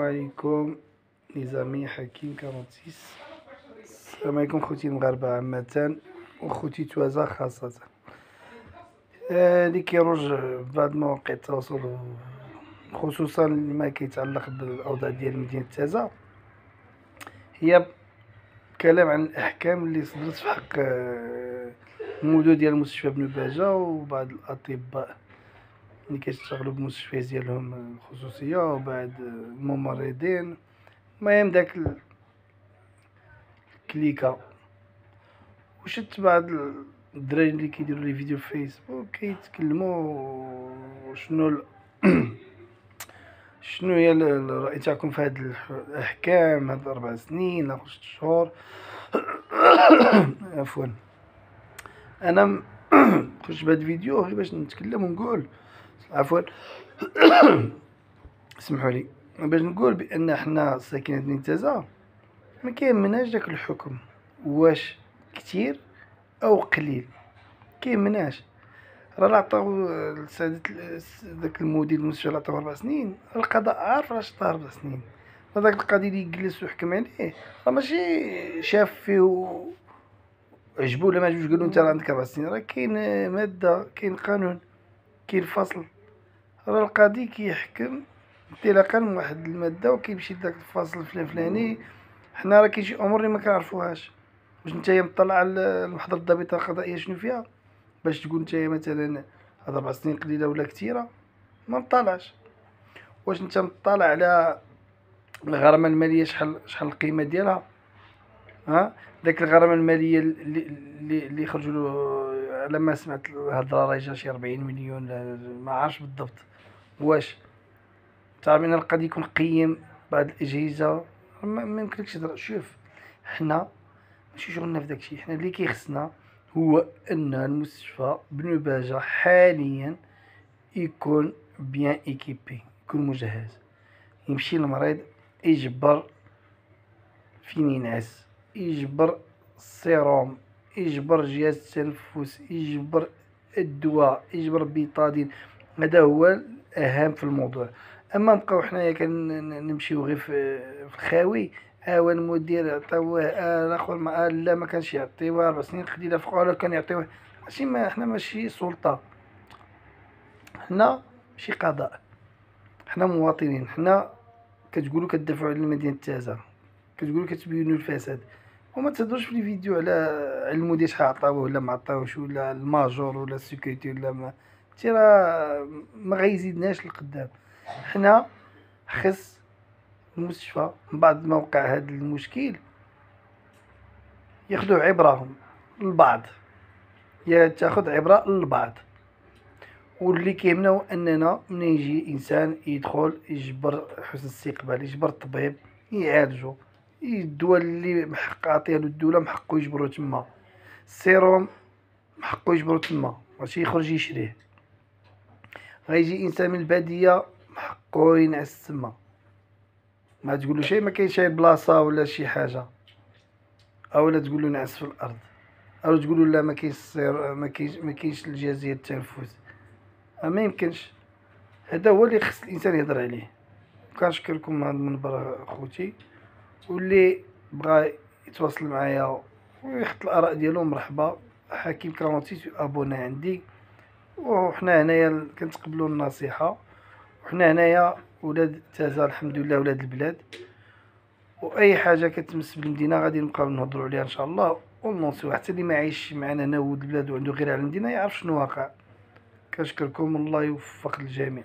عليكم نظامي حكيم 46. السلام عليكم خوتي المغاربة عامة وخوتي توازا خاصة. اللي كيروج في بعض مواقع التواصل خصوصا ما كيتعلق بالاوضاع ديال مدينة تازا هي كلام عن الاحكام اللي صدرت في حق المدير ديال المستشفى بن باجة وبعض الاطباء اللي كيشتغلوا بمستشفيات ديالهم الخصوصيه وبعض الممرضين. المهم داك الكليكه وشت بعض الدراري اللي كيديروا لي فيديو في فيسبوك كيتكلموا شنو هي الرأي تاعكم في هاد الاحكام، هاد 4 سنين لا 6 شهور. عفوا انا خرجت بهاد الفيديو غير باش نتكلم ونقول عفوا اسمحوا لي باش نقول بان حنا ساكنين مدينة تازا ما كيهمناش داك الحكم واش كتير او قليل، كيهمناش. راه عطاو لسادة داك المدير المستشفى عطاو 4 سنين، القضاء عارف علاش عطاه 4 سنين. هذاك القاضي اللي يجلس ويحكم عليه راه ماشي شاف فيه عجبو ولا ما عجبوش قالو انت راه عندك 4 سنين. راه كاين ماده، كاين قانون، كاين فصل. راه القاضي كيحكم انطلاقا من واحد الماده وكيمشي لذاك الفصل الفلاني. حنا راه كاين شي امور اللي ما كنعرفوهاش. واش نتايا مطلع على المحضر الضابطه القضائيه شنو فيها باش تقول نتايا مثلا هاد 4 سنين قليله ولا كثيره؟ ما مطلعش. واش انت مطلع على الغرامه الماليه شحال القيمه ديالها؟ ها داك الغرامه الماليه اللي خرجوا له على ما سمعت الهضره راه جا شي 40 مليون، ما عارفش بالضبط. واش تعرف ان القاضي يكون قيم بعض الاجهزه؟ ما يمكنلكش تهضر. شوف حنا ماشي شغلنا في داكشي، حنا اللي كيخصنا هو ان المستشفى بن باجة حاليا يكون بيان ايكيبي، يكون مجهز. يمشي المريض يجبر فين ينعس، يجبر السيروم، يجبر جهاز التنفس، يجبر الدواء، يجبر بيطادين. هذا هو الاهم في الموضوع. اما نبقاو حنايا كنمشيو غير في الخاوي. المدير عطاوه الاخر لا ما كانش يعطيوه 4 سنين قليله فوق ولا كان يعطيوه. ماشي ما حنا ماشي سلطه، حنا ماشي قضاء، حنا مواطنين. حنا كتقولوا كتدافعوا على مدينه تازا، كتقولوا كتبينوا الفساد، وما تهضروش في الفيديو على المدير شحال عطاوه ولا ما عطاوش ولا الماجور ولا السيكوريتي ولا ما راه ما غيزيدناش لقدام. حنا خص المستشفى من بعد ما وقع هذا المشكل ياخذوا عبره للبعض، يا تاخذ عبره للبعض. واللي كيهمنا هو اننا من يجي انسان يدخل يجبر حسن الاستقبال، يجبر الطبيب يعالجو. الدواء اللي محق عطيه له الدوله محقو يجبرو تما، السيروم محقو يجبرو تما ماشي يخرج يشريه. غيجي انسان من الباديه محقو ينعس تما. ما تقولو شي ما كاينش شي بلاصه ولا شي حاجه، اولا تقولو نعس في الارض، او تقولو لا ما كاينش ما كاينش الجهاز ديال التنفس. ما يمكنش. هذا هو اللي خص الانسان يهضر عليه. كنشكركم على المنبر اخوتي، واللي بغى يتواصل معايا ويحط الاراء ديالو مرحبا. حكيم 46 ابونا عندي، وحنا هنايا كنتقبلوا النصيحه. وحنا هنايا ولاد تازا الحمد لله، ولاد البلاد. واي حاجه كتمس بالمدينه غادي نبقاو نهضروا عليها ان شاء الله وننصيو. حتى اللي ما عايش معنا هنا ولد البلاد وعنده غير على المدينه يعرف شنو واقع. كنشكركم، الله يوفق الجميع.